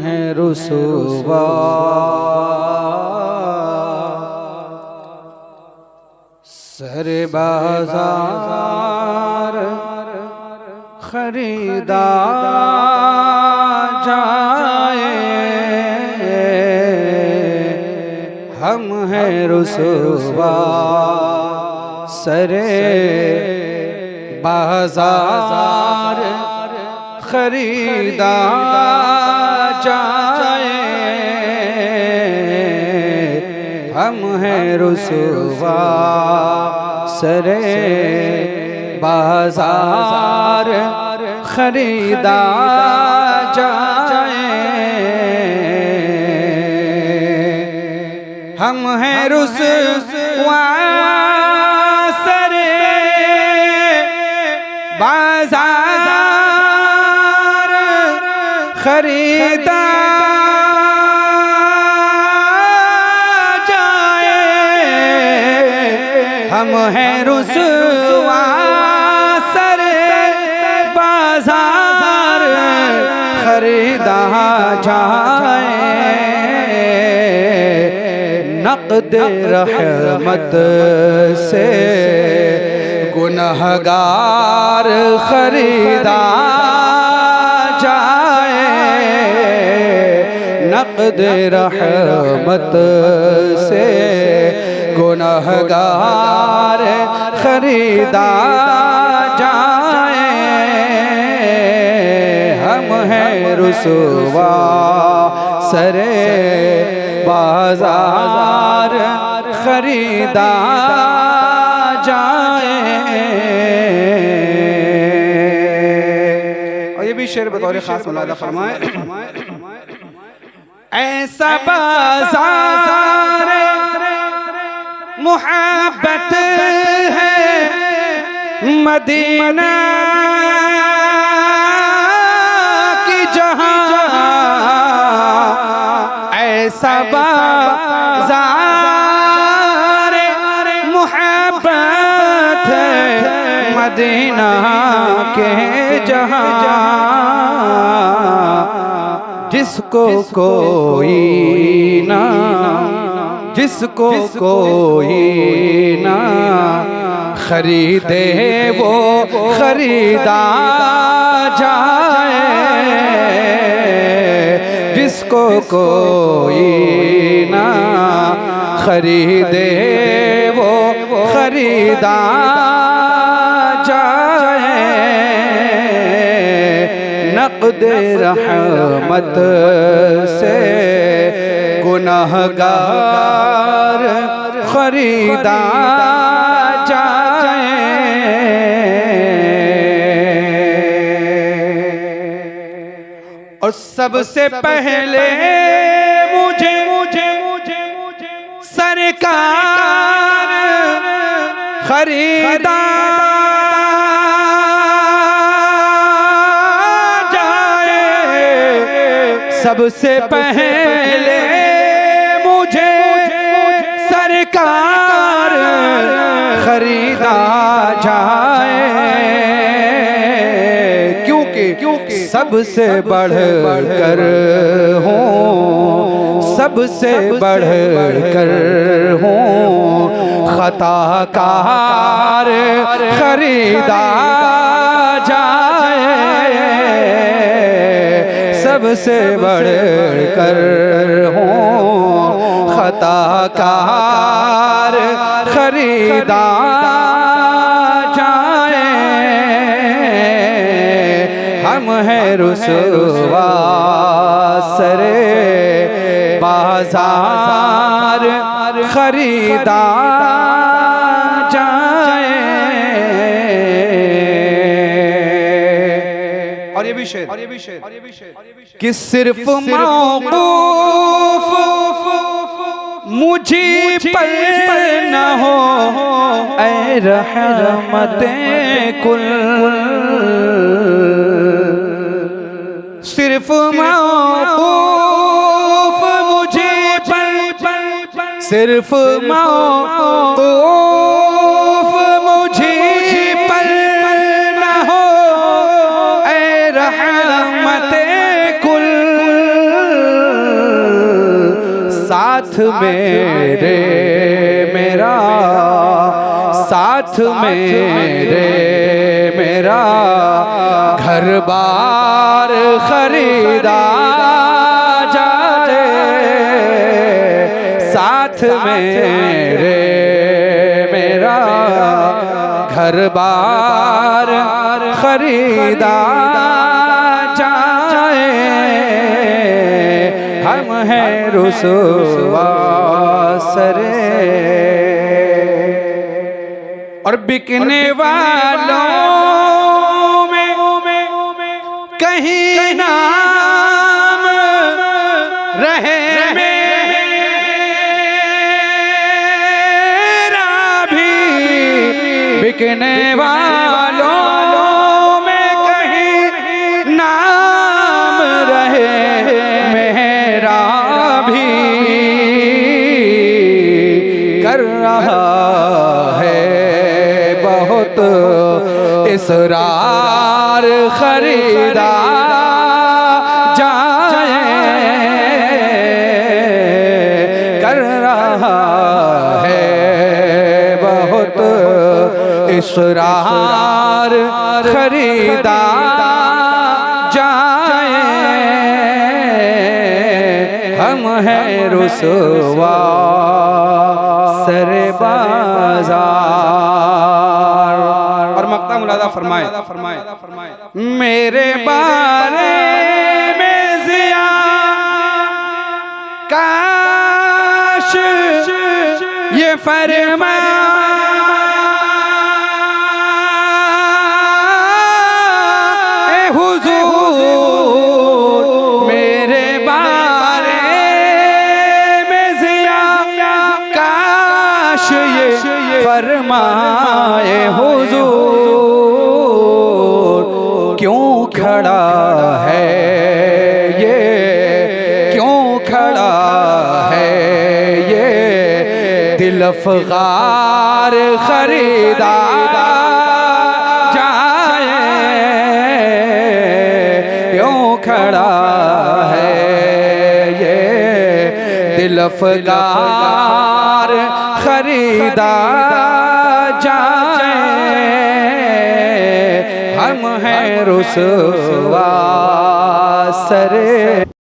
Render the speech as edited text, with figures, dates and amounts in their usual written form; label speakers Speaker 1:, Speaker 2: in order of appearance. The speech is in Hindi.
Speaker 1: हैं रुसवा, सरे बाजार खरीदा जाए, हम हैं रुसवा सरे बाजार खरीदा जाए, हम हैं रुसवा सरे बाजार खरीदा जाए, हम हैं रुसवा सरे बाजार खरीदा जाए, हम हैं रुसवा सरे बाजार खरीदा जाए, नक़द रहमत से गुनहगार खरीदा जाए, नक़द रहमत से गुनहगार खरीदा जाए, हम हैं रुसवा सरे बाजार खरीदा जाए। और ये भी शेर बतौर खास मुलादा फरमाए, ऐसा बाजार मुहब्बत है मदीना की जहां, ऐसा बाजार मुहब्बत है मदीना के जहां, जिसको कोई ना, जिसको कोई ना खरीदे वो खरीदा जाए, जिसको कोई ना खरीदे वो खरीदा जाए, नक़द रहमत से गुनहगार खरीदा जाए। और सबसे पहले मुझे सरकार खरीदा जाए, सबसे पहले मुझे सरकार खरीदा जाए, क्योंकि सबसे बढ़कर हूँ, सबसे बढ़कर हूँ खताकार खरीदा जाए, सबसे बढ़कर हूँ खताकार खरीदा जाए, हम हैं रुसवा सरे बाजार खरीदा जाए। और ये भी शेर कि सिर्फ मौक़ूफ़ मुझी पर न हो ऐ रहमते कुल, सिर्फ मौक़ूफ़ मुझे पर, सिर्फ मौक़ूफ़ मुझे पर न हो ऐ रहमते कुल, साथ मेरे मेरा साथ मेरे मेरा घर बार खरीदा जाए, साथ मेरे मेरा घर बार खरीदा जाए। हम हैं रुसवा सरे और बिकने वालों में कहीं नाम रहे मेरा भी, बिकने वालों में कहीं नाम रहे मेरा भी। कर रहा है बहुत इसरार खरीदा जाए, कर रहा है बहुत इसरार खरीदा जाए। हम हैं रुसवा सरे बाजार। और मक्ता मुलादा फरमाए मेरे बारे में ज़िया काश ये फरमाए हुजूर, मेरे बारे में ज़िया काश ये फरमाए हुजूर। क्यों खड़ा है ये, क्यों खड़ा है ये दिल अफ़गार खरीदा जाए, क्यों खड़ा है ये दिल अफ़गार खरीदा जाए। हम हैं रुसवा सरे